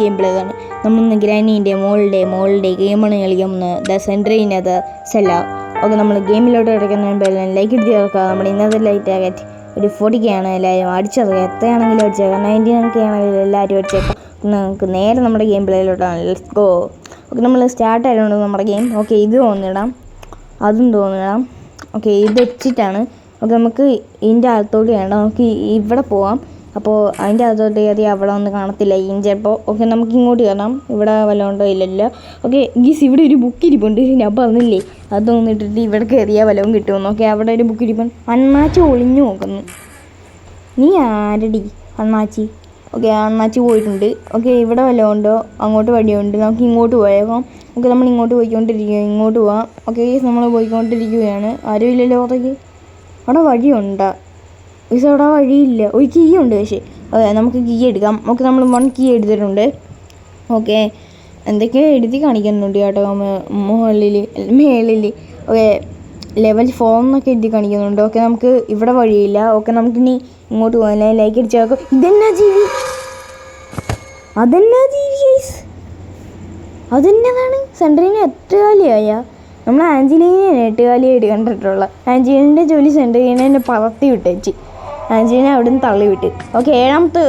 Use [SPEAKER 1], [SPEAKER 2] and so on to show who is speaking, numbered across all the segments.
[SPEAKER 1] Game play ആണ്. നമ്മളിന്ന് ഗ്രാനീൻ്റെ മോളുടെ ഗെയിമാണ് കളിക്കുന്നത്. ദ സെൻട്രീനത് സെല്ല. ഓക്കെ, നമ്മൾ ഗെയിമിലോട്ട് കിടക്കുന്ന ലൈക്ക് ഇട്ട് ചേർക്കുക. നമ്മുടെ ഇന്നത്തെ ലൈറ്റ് ടാർഗറ്റ് ഒരു 40K ആണ്. എല്ലാവരും അടിച്ചേർക്കുക. എത്രയാണെങ്കിലും അടിച്ചേക്കാം. 99K ആണെങ്കിലും എല്ലാവരും അടിച്ചേക്കാം. നമുക്ക് നേരെ നമ്മുടെ ഗെയിം പ്ലേയിലോട്ടാണ്. Let's go. ഓക്കെ, നമ്മൾ സ്റ്റാർട്ട് ആയതുകൊണ്ട് നമ്മുടെ ഗെയിം. ഓക്കെ, ഇത് തോന്നിടാം, അതും തോന്നിടാം. ഓക്കെ, ഇത് വെച്ചിട്ടാണ്. ഓക്കെ, നമുക്ക് ഇതിൻ്റെ അകത്തോട്ട് വേണ്ട. നമുക്ക് ഇവിടെ പോവാം. അപ്പോൾ അതിൻ്റെ അകത്തോട്ട് കയറി അവിടെ ഒന്നും കാണത്തില്ല ചിലപ്പോൾ. ഓക്കെ, നമുക്ക് ഇങ്ങോട്ട് കയറാം. ഇവിടെ വല്ലതും ഉണ്ടോ? ഇല്ലല്ലോ. ഓക്കെ ഗീസ്, ഇവിടെ ഒരു ബുക്ക് ഇരിപ്പുണ്ട്. ഞാൻ പറഞ്ഞില്ലേ, അത് തോന്നിട്ടിട്ട് ഇവിടെ കയറിയാൽ വല്ലതും കിട്ടുമെന്ന്. ഓക്കെ, അവിടെ ഒരു ബുക്ക് ഇരിപ്പുണ്ട്. അണ്ണാച്ചി ഒളിഞ്ഞു നോക്കുന്നു. നീ ആരടി അണ്ണാച്ചി? ഓക്കെ, അണ്ണാച്ചി പോയിട്ടുണ്ട്. ഓക്കെ, ഇവിടെ വല്ലതും ഉണ്ടോ? അങ്ങോട്ട് വഴിയുണ്ട്. നമുക്ക് ഇങ്ങോട്ട് പോയേക്കാം. ഓക്കെ, നമ്മൾ ഇങ്ങോട്ട് പോയിക്കൊണ്ടിരിക്കുക. ഇങ്ങോട്ട് പോവാം. ഓക്കെ ഗീസ്, നമ്മൾ പോയിക്കൊണ്ടിരിക്കുകയാണ്. ആരും ഇല്ലല്ലോ പുറത്തേക്ക്. അവിടെ വഴിയുണ്ടോ? പക്ഷേ അവിടെ വഴിയില്ല. ഒരു കീ ഉണ്ട്. പക്ഷേ ഓക്കെ, നമുക്ക് കീ എടുക്കാം. ഓക്കെ, നമ്മൾ 1 കീ എടുത്തിട്ടുണ്ട്. ഓക്കെ, എന്തൊക്കെയോ എഴുതി കാണിക്കുന്നുണ്ട് കേട്ടോ മേളിൽ. ഓക്കെ, ലെവൽ 4 എന്നൊക്കെ എഴുതി കാണിക്കുന്നുണ്ട്. ഓക്കെ, നമുക്ക് ഇവിടെ വഴിയില്ല. ഓക്കെ, നമുക്കിനി ഇങ്ങോട്ട് പോകാൻ ലൈക്ക് അടിച്ചേക്കാം. ഇതെന്നാ ജീവി? അതെന്നാ ജീവി ഗൈസ്? അതെന്നതാണ്? സെൻട്രീന് 8 നമ്മൾ ആഞ്ചലീനെ 8 കണ്ടിട്ടുള്ള. ആഞ്ചലീൻ്റെ ജോലി സെൻട്രീനെ പറത്തി വിട്ടേച്ച്. ആഞ്ചലീനെ അവിടെ നിന്ന് തള്ളി വിട്ട്. ഓക്കെ, 2ാമത്തെ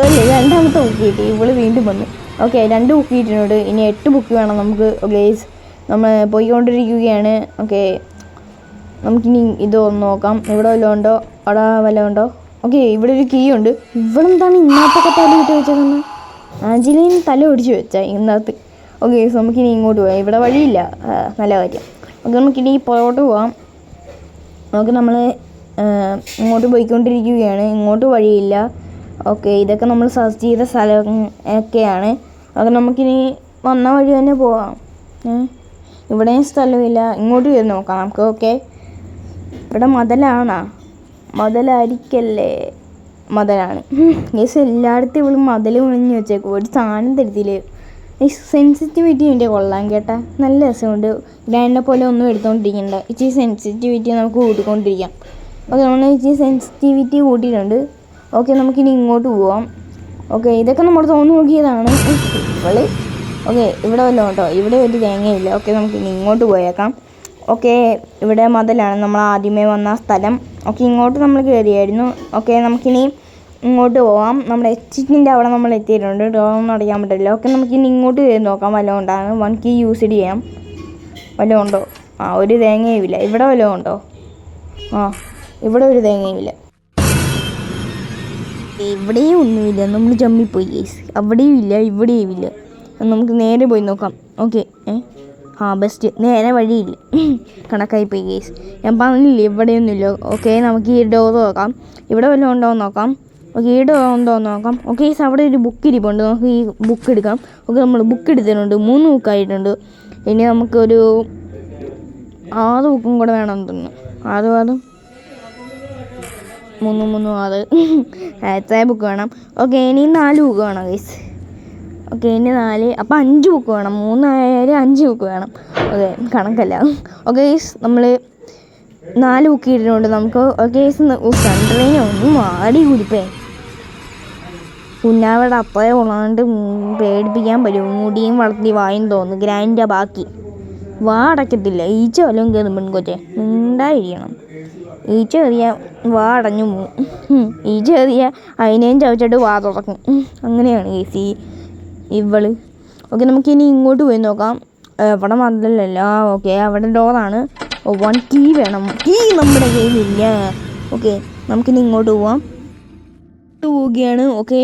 [SPEAKER 1] ബുക്ക് കിട്ടി. ഇവള് വീണ്ടും വന്നു. ഓക്കെ, 2 ബുക്ക് കിട്ടിയിട്ടുണ്ട്. ഇനി 8 ബുക്ക് വേണം നമുക്ക്. ഗൈസ്, നമ്മൾ പോയിക്കൊണ്ടിരിക്കുകയാണ്. ഓക്കെ, നമുക്കിനി ഇത് ഒന്ന് നോക്കാം. ഇവിടെ വല്ലതും ഉണ്ടോ? അവിടെ വല്ലതും ഉണ്ടോ? ഓക്കെ, ഇവിടെ ഒരു കീ ഉണ്ട്. ഇവളെന്താണ് ഇന്നത്തൊക്കെ തല ഇട്ട് വെച്ചതെന്ന്? ആഞ്ചലീന് തല ഒടിച്ച് വെച്ചാൽ ഇന്നത്ത്. ഓക്കെ, നമുക്കിനി ഇങ്ങോട്ട് പോകാം. ഇവിടെ വഴിയില്ല. നല്ല കാര്യം. ഓക്കെ, നമുക്കിനി പുറകോട്ട് പോകാം. ഓക്കെ, നമ്മൾ ഇങ്ങോട്ട് പോയിക്കൊണ്ടിരിക്കുകയാണ്. ഇങ്ങോട്ട് വഴിയില്ല. ഓക്കെ, ഇതൊക്കെ നമ്മൾ സെർച്ച് ചെയ്ത സ്ഥലം ഒക്കെയാണ്. ഓക്കെ, നമുക്കിനി വന്ന വഴി തന്നെ പോവാം. ഇവിടെയും സ്ഥലമില്ല. ഇങ്ങോട്ട് കയറി നോക്കാം നമുക്ക്. ഓക്കെ, ഇവിടെ മതിലാണോ? മതിലായിരിക്കല്ലേ? മതിലാണ്. ഗൈസ്, എല്ലായിടത്തും ഇവിടെ മതിൽ വിളിഞ്ഞ് വെച്ചേക്കും. ഒരു സാധനം തരത്തില്ലേ. സെൻസിറ്റിവിറ്റി ഇതിൻ്റെ കൊള്ളാം കേട്ടാ. നല്ല രസമുണ്ട്. ഗ്രാൻഡിനെ പോലെ ഒന്നും എടുത്തുകൊണ്ടിരിക്കണ്ട. ഇച്ചിരി സെൻസിറ്റിവിറ്റി നമുക്ക് കൂട്ടിക്കൊണ്ടിരിക്കാം. ഓക്കെ, നമ്മൾ ഇച്ചിരി സെൻസിറ്റിവിറ്റി കൂട്ടിയിട്ടുണ്ട്. ഓക്കെ, നമുക്കിനി ഇങ്ങോട്ട് പോവാം. ഓക്കെ, ഇതൊക്കെ നമ്മൾ തോന്നി നോക്കിയതാണ് ഇവള്. ഓക്കെ, ഇവിടെ വല്ലതും കേട്ടോ? ഇവിടെ ഒരു തേങ്ങയില്ല. ഓക്കെ, നമുക്കിനി ഇങ്ങോട്ട് പോയേക്കാം. ഓക്കെ, ഇവിടെ മതിലാണ് നമ്മൾ ആദ്യമേ വന്ന സ്ഥലം. ഓക്കെ, ഇങ്ങോട്ട് നമ്മൾ കയറിയായിരുന്നു. ഓക്കെ, നമുക്കിനി ഇങ്ങോട്ട് പോവാം. നമ്മുടെ എച്ചിൻ്റെ അവിടെ നമ്മൾ എത്തിയിട്ടുണ്ട്. ഡോറൊന്നും അടയ്ക്കാൻ പറ്റില്ല. ഓക്കെ, നമുക്കിനി ഇങ്ങോട്ട് കയറി നോക്കാം. വല്ലതും ഉണ്ടാകും. 1 കീ യൂസ് ചെയ്യാം. വല്ലതും ഉണ്ടോ? ഒരു തേങ്ങയുമില്ല. ഇവിടെ വല്ലതും ഉണ്ടോ? ഇവിടെ ഒരു തേങ്ങയുമില്ല. ഇവിടെയും ഒന്നുമില്ല. നമ്മൾ ചമ്മിപ്പോയി ഗൈസ്. അവിടെയും ഇല്ല, ഇവിടെയും ഇല്ല. നമുക്ക് നേരെ പോയി നോക്കാം. Okay, best. നേരെ വഴിയില്ല. കണക്കായി പോയി ഗൈസ്. ഞാൻ പറഞ്ഞില്ലേ ഇവിടെയൊന്നുമില്ല. ഓക്കെ, നമുക്ക് ഈ ഡോർ നോക്കാം. ഇവിടെ വല്ലതും ഉണ്ടോ എന്ന് നോക്കാം. ഓക്കെ, ഈ ഡോർ ഉണ്ടോ എന്ന് നോക്കാം. ഓക്കെ ഗൈസ്, അവിടെ ഒരു ബുക്ക് ഇരിപ്പുണ്ട്. നമുക്ക് ഈ ബുക്ക് എടുക്കാം. ഓക്കെ, നമ്മൾ ബുക്ക് എടുത്തിട്ടുണ്ട്. 3 ബുക്കായിട്ടുണ്ട്. ഇനി നമുക്കൊരു 6 ബുക്കും കൂടെ വേണമെന്ന് തോന്നുന്നു. 6 എത്ര ബുക്ക് വേണം? ഓക്കെ, ഇനി 4 ബുക്ക് വേണം ഗൈസ്. ഓക്കെ, ഇനി 4. അപ്പോൾ 5 ബുക്ക് വേണം. 3 ആയാലും 5 ബുക്ക് വേണം. ഓക്കെ, കണക്കല്ല. ഓക്കെ ഗൈസ്, നമ്മൾ 4 ബുക്ക് ഇട്ടിട്ടുണ്ട് നമുക്ക്. ഓക്കെ ഗൈസ്, സെൻട്രീനെ ഒന്നും ആടി കുടിപ്പേ. കുഞ്ഞാവയുടെ അപ്പയെ ഉള്ളാണ്ട് പേടിപ്പിക്കാൻ പറ്റും. മുടിയും വളർത്തി വായും തോന്നുന്നു. ഗ്രാൻഡിൻ്റെ ബാക്കി വാ അടയ്ക്കത്തില്ല. ഈച്ച വല്ലതും കയറും പെൺകൊച്ചെ. ഉണ്ടായിരിക്കണം. ഈച്ച കയറിയ വാ അടഞ്ഞു പോവും. ഈച്ച കയറിയ അതിനേയും ചവച്ചിട്ട് വാ തുറക്കും. അങ്ങനെയാണ് ഗൈസ് ഇവള്. ഓക്കെ, നമുക്കിനി ഇങ്ങോട്ട് പോയി നോക്കാം. അവിടെ മതിലല്ല. ഓക്കെ, അവിടെ ഡോറാണ്. 1 കീ വേണം. കീ നമ്മുടെ കയ്യിലില്ല. ഓക്കെ, നമുക്കിനി ഇങ്ങോട്ട് പോവുകയാണ്. ഓക്കെ,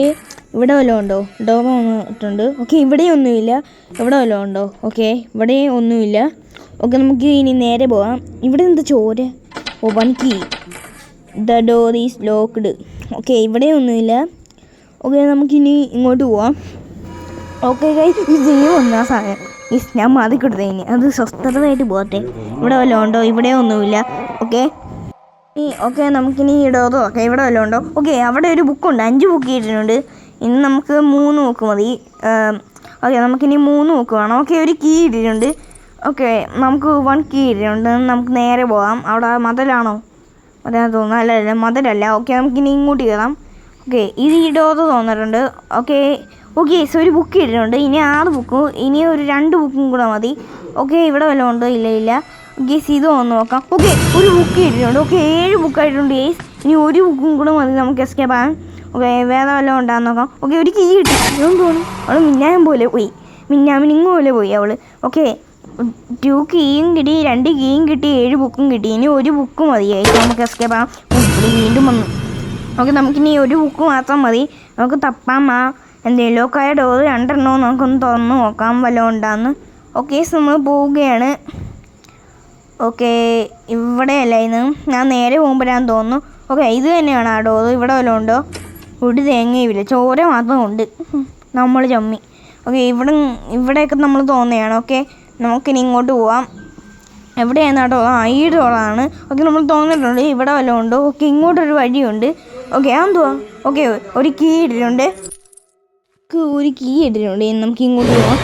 [SPEAKER 1] ഇവിടെ വല്ലതും ഉണ്ടോ? ഡോർ വന്നിട്ടുണ്ട്. ഓക്കെ, ഇവിടെയും ഒന്നുമില്ല. ഇവിടെ വല്ലതും ഉണ്ടോ? ഓക്കെ, ഇവിടെയും ഒന്നുമില്ല. ഓക്കെ, നമുക്ക് ഇനി നേരെ പോവാം. ഇവിടെ എന്താ ചോര? 1 key. The door is locked. Okay, ഇവിടെ ഒന്നുമില്ല. ഓക്കെ, നമുക്കിനി ഇങ്ങോട്ട് പോവാം. ഓക്കെ ഗൈസ്, ഇത് ഒന്നാ സാധനം. ഞാൻ മാറിക്കൊടുത്തതിന് അത് സ്വസ്ഥതയായിട്ട് പോകട്ടെ. ഇവിടെ വല്ലതും ഉണ്ടോ? ഇവിടെ ഒന്നുമില്ല. ഓക്കെ, നമുക്കിനി ഈ ഡോർ നോക്കാം. ഇവിടെ വല്ലതും ഉണ്ടോ? ഓക്കെ, അവിടെ ഒരു ബുക്കുണ്ട്. 5 ബുക്ക് ഇട്ടിട്ടുണ്ട്. ഇനി നമുക്ക് 3 ബുക്ക് മതി. ഓക്കെ, നമുക്കിനി 3 ബുക്ക് വേണം. ഓക്കെ, ഒരു കീ ഇട്ടിട്ടുണ്ട്. ഓക്കെ, നമുക്ക് 1 കീ ഇട്ടിട്ടുണ്ട്. നമുക്ക് നേരെ പോകാം. അവിടെ മതിലാണോ? അതാ തോന്നുന്നു. അല്ല, മതിലല്ല. ഓക്കെ, നമുക്കിനി ഇങ്ങോട്ട് കയറാം. ഓക്കെ, ഇത് ഈ ഡോർ തോന്നിട്ടുണ്ട്. ഓക്കെ, ഓക്കെ ഒരു ബുക്ക് ഇട്ടിട്ടുണ്ട്. ഇനി 6 ബുക്കും ഇനി ഒരു 2 ബുക്കും കൂടെ മതി. ഓക്കെ ഇവിടെ വല്ലതും ഉണ്ടോ? ഇല്ല. ഗേസ് ഇത് ഒന്ന് നോക്കാം. ഓക്കെ ഒരു ബുക്ക് ഇട്ടിട്ടുണ്ട്. ഓക്കെ 7 ബുക്കായിട്ടുണ്ട് ഗേസ്. ഇനി ഒരു ബുക്കും കൂടെ മതി നമുക്ക് എസ്കേപ്പ് ആകാൻ. ഓക്കെ വേറെ വല്ലതും ഉണ്ടാകുന്ന നോക്കാം. ഓക്കെ ഒരു കീ കിട്ടി. ഇതും തോന്നും അവൾ മിന്നായം പോലെ പോയി, മിന്നാമിനിങ് പോലെ പോയി അവൾ. ഓക്കെ 2 കീയും കിട്ടി, 2 കീയും കിട്ടി, 7 ബുക്കും കിട്ടി. ഇനി ഒരു ബുക്ക് മതിയായി നമുക്ക് എസ്കേപ്പ് ആകാം. ഇവിടെ വീണ്ടും വന്നു. ഓക്കെ നമുക്കിനി ഒരു ബുക്ക് മാത്രം മതി. നമുക്ക് തപ്പാം. എന്തെങ്കിലുമൊക്കെ ആയ ഡോറ് 2 എണ്ണവും നമുക്കൊന്ന് തുറന്ന് നോക്കാം വല്ലതും ഉണ്ടാകുന്നു. ഓക്കെ നമ്മൾ പോവുകയാണ്. ഓക്കെ ഇവിടെയല്ല ഇന്ന് ഞാൻ നേരെ പോകുമ്പോഴാന്ന് തോന്നുന്നു. ഓക്കെ ഇത് തന്നെയാണ് ആ ഡോറ്. ഇവിടെ വല്ലതും ഉണ്ടോ? ഒരു തേങ്ങയുമില്ല, ചോര മാത്രമുണ്ട്. നമ്മൾ ചമ്മി. ഓക്കെ ഇവിടെയൊക്കെ നമ്മൾ തോന്നുകയാണ്. ഓക്കെ നമുക്കിനി ഇങ്ങോട്ട് പോവാം. എവിടെയാണ് കേട്ടോ? ഈ ഡോറാണ്. ഓക്കെ നമ്മൾ തോന്നിയിട്ടുണ്ട് ഇവിടെ വല്ലതും ഉണ്ടോ? ഓക്കെ ഇങ്ങോട്ടൊരു വഴിയുണ്ട്. ഓക്കെ അതെന്തുവാ? ഓക്കെ ഒരു കീ ഇട്ടിട്ടുണ്ട്. നമുക്ക് ഇങ്ങോട്ട് പോവാം.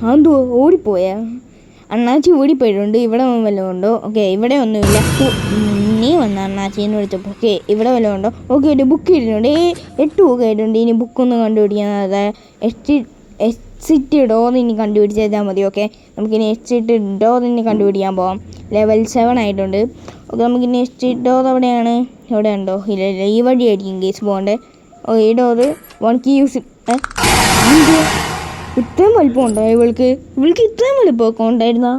[SPEAKER 1] അതെന്തുവാ ഓടിപ്പോയാ? അണ്ണാച്ചി ഓടിപ്പോയിട്ടുണ്ട്. ഇവിടെ വല്ലതും ഉണ്ടോ? ഓക്കെ ഇവിടെ ഒന്നുമില്ല. നീ വന്ന അണ്ണാച്ചിന്ന് വിളിച്ചപ്പോൾ. ഓക്കെ ഇവിടെ വല്ലതും ഉണ്ടോ? ഓക്കെ ഒരു ബുക്ക് ഇട്ടിട്ടുണ്ട്. 8 ബുക്ക് ആയിട്ടുണ്ട്. ഇനി ബുക്കൊന്ന് കണ്ടുപിടിക്കാൻ എക്സിറ്റ് ഡോർ ഇനി കണ്ടുപിടിച്ചാൽ മതി. ഓക്കെ നമുക്കിനി എക്സിറ്റ് ഡോർ ഇനി കണ്ടുപിടിക്കാൻ പോവാം. ലെവൽ 7 ആയിട്ടുണ്ട്. ഓക്കെ നമുക്കിനി എക്സിറ്റ് ഡോർ എവിടെയാണ്? എവിടെ ഉണ്ടോ? ഇല്ല ഈ വഴിയായിരിക്കും കേസ് പോകണ്ടേ. ഓ ഈ ഡോറ് 1 കീ യൂസ്. ഇത്രയും വലിപ്പം ഉണ്ടോ ഇവൾക്ക് ഇത്രയും വലിപ്പമൊക്കെ ഉണ്ടായിരുന്ന?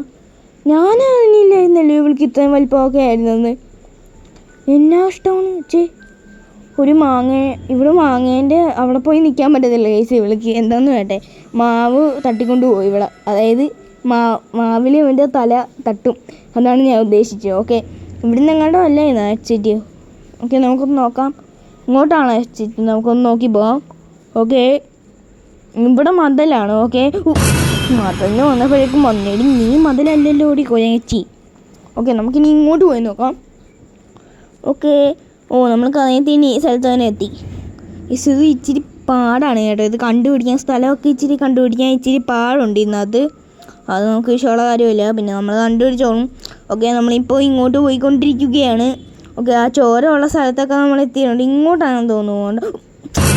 [SPEAKER 1] ഞാനറിഞ്ഞില്ലായിരുന്നല്ലോ ഇവൾക്ക് ഇത്രയും വലിപ്പമൊക്കെ ആയിരുന്നെന്ന്. എന്നാ ഇഷ്ടമാണ് ചേ. ഒരു ഇവിടെ മാങ്ങേൻ്റെ അവിടെ പോയി നിൽക്കാൻ പറ്റത്തില്ല കേസ് ഇവൾക്ക്. എന്താന്ന് കേട്ടെ, മാവ് തട്ടിക്കൊണ്ട് പോയി ഇവിടെ. അതായത് മാവിൽ ഇവൻ്റെ തല തട്ടും. അതാണ് ഞാൻ ഉദ്ദേശിച്ചത്. ഓക്കെ ഇവിടുന്ന് എങ്ങാണ്ടോ അല്ലേ എക്സിറ്റ്. ഓക്കെ നമുക്കൊന്ന് നോക്കാം. ഇങ്ങോട്ടാണോ എക്സിറ്റ്? നമുക്കൊന്ന് നോക്കി പോവാം. ഓക്കെ ഇവിടെ മതിലാണ്. ഓക്കെ മതിലിന് വന്നപ്പോഴേക്കും വന്നേടി. നീ മതിലല്ലല്ലോ ഓടി കൊയച്ചി. ഓക്കെ നമുക്കിനി ഇങ്ങോട്ട് പോയി നോക്കാം. ഓക്കെ നമ്മൾ കഥയത്തിന് ഈ സ്ഥലത്ത് തന്നെ എത്തി. ഇത് ഇച്ചിരി പാടാണ് കേട്ടോ. ഇത് കണ്ടുപിടിക്കാൻ സ്ഥലമൊക്കെ കണ്ടുപിടിക്കാൻ ഇച്ചിരി പാടുണ്ട് ഇന്നത്. അത് നമുക്ക് വിഷയമുള്ള കാര്യമില്ല. പിന്നെ നമ്മൾ കണ്ടുപിടിച്ചോളും. ഓക്കെ നമ്മളിപ്പോൾ ഇങ്ങോട്ട് പോയിക്കൊണ്ടിരിക്കുകയാണ്. ഓക്കെ ആ ചോര ഉള്ള സ്ഥലത്തൊക്കെ നമ്മൾ എത്തിയിട്ടുണ്ട്. ഇങ്ങോട്ടാണെന്ന് തോന്നുന്നു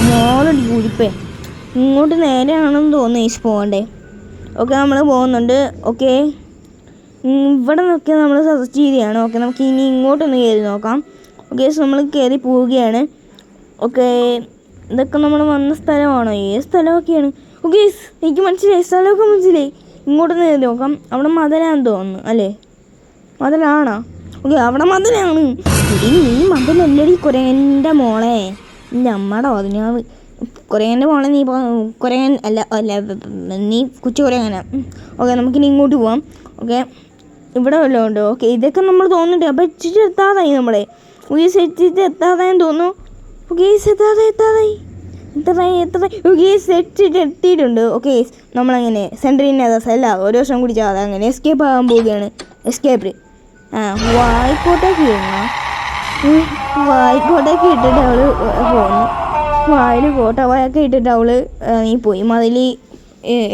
[SPEAKER 1] മോളടി കുഴിപ്പേ. ഇങ്ങോട്ട് നേരെയാണെന്ന് തോന്നുന്നു ഈസ് പോകണ്ടേ. ഓക്കെ നമ്മൾ പോകുന്നുണ്ട്. ഓക്കെ ഇവിടെ നോക്കി നമ്മൾ സജസ്റ്റ് ചെയ്യുകയാണ്. ഓക്കെ നമുക്ക് ഇനി ഇങ്ങോട്ടൊന്ന് കയറി നോക്കാം. ഓക്കെ നമ്മൾ കയറി പോവുകയാണ്. ഓക്കെ ഇതൊക്കെ നമ്മൾ വന്ന സ്ഥലമാണോ? ഏത് സ്ഥലമൊക്കെയാണ്? ഓക്കെ എനിക്ക് മനസ്സിലായി, സ്ഥലമൊക്കെ മനസ്സിലായി. ഇങ്ങോട്ടൊന്ന് കയറി നോക്കാം. അവിടെ മതിലാന്ന് തോന്നുന്നു അല്ലേ? മതിലാണോ? ഓക്കെ അവിടെ മതിലാണ്. നീ മതിലല്ലടി കുരങ്ങൻ്റെ മോളെ. നമ്മുടെ അതിനാവ് കുരങ്ങൻ്റെ മോളെ. നീ കുരങ്ങൻ അല്ല നീ കൊച്ചു കുരങ്ങനാ. ഓക്കെ നമുക്കിനി ഇങ്ങോട്ട് പോവാം. ഓക്കെ ഇവിടെ വല്ലതും ഉണ്ടോ? ഓക്കെ ഇതൊക്കെ നമ്മൾ തോന്നുന്നുണ്ട്. അപ്പോൾ എത്തിച്ച് എത്താതായി നമ്മളെ. എത്തിച്ച് എത്താതായെന്ന് തോന്നുന്നു. ഓക്കെ എത്തിയിട്ടുണ്ട്. ഓക്കെ നമ്മളങ്ങനെ സെൻറ്ററിന് അല്ല ഒരു വർഷം കൂടി ചാതെ അങ്ങനെ എസ്കേപ്പ് ആകാൻ പോവുകയാണ്. എസ്കേപ്പ് വായിക്കോട്ടേക്ക് ഇടണോ? വായിക്കോട്ടേക്ക് ഇട്ടിട്ട് അവൾ പോന്നു. വായിൽ കോട്ടവായൊക്കെ ഇട്ടിട്ട് അവൾ നീ പോയി. മതിൽ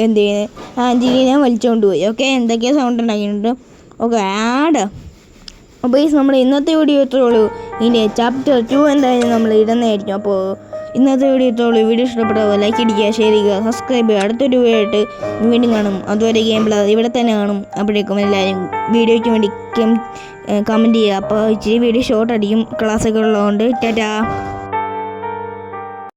[SPEAKER 1] എന്ത് ചെയ്യുന്നത് ആൻജലീനെ വലിച്ചുകൊണ്ട് പോയി. ഓക്കെ എന്തൊക്കെയോ സൗണ്ട് ഉണ്ടാക്കിയിട്ടുണ്ട്. ഓക്കെ അപ്പോൾ നമ്മൾ ഇന്നത്തെ വീഡിയോ ഇത്രേ ഉള്ളൂ. ഇതിൻ്റെ ചാപ്റ്റർ 2 എന്തായാലും നമ്മൾ ഇടുന്നതായിരിക്കും. അപ്പോൾ ഇന്നത്തെ വീഡിയോ ഇത്രേ ഉള്ളൂ. വീഡിയോ ഇഷ്ടപ്പെട്ടത് ലൈക്ക് അടിക്കുക, ഷെയർ ചെയ്യുക, സബ്സ്ക്രൈബ് ചെയ്യുക. അടുത്തൊരു വീഡിയോ ആയിട്ട് വീണ്ടും കാണും. അതുവരെ ഗെയിം പ്ലേ ഇവിടെ തന്നെ കാണും. അപ്പോഴേക്കും എല്ലാവരും വീഡിയോയ്ക്ക് വേണ്ടി കമൻറ്റ് ചെയ്യുക. അപ്പോൾ ഇച്ചിരി വീഡിയോ ഷോർട്ട് അടിക്കും, ക്ലാസ്സൊക്കെ ഉള്ളതുകൊണ്ട്. ടാറ്റാ.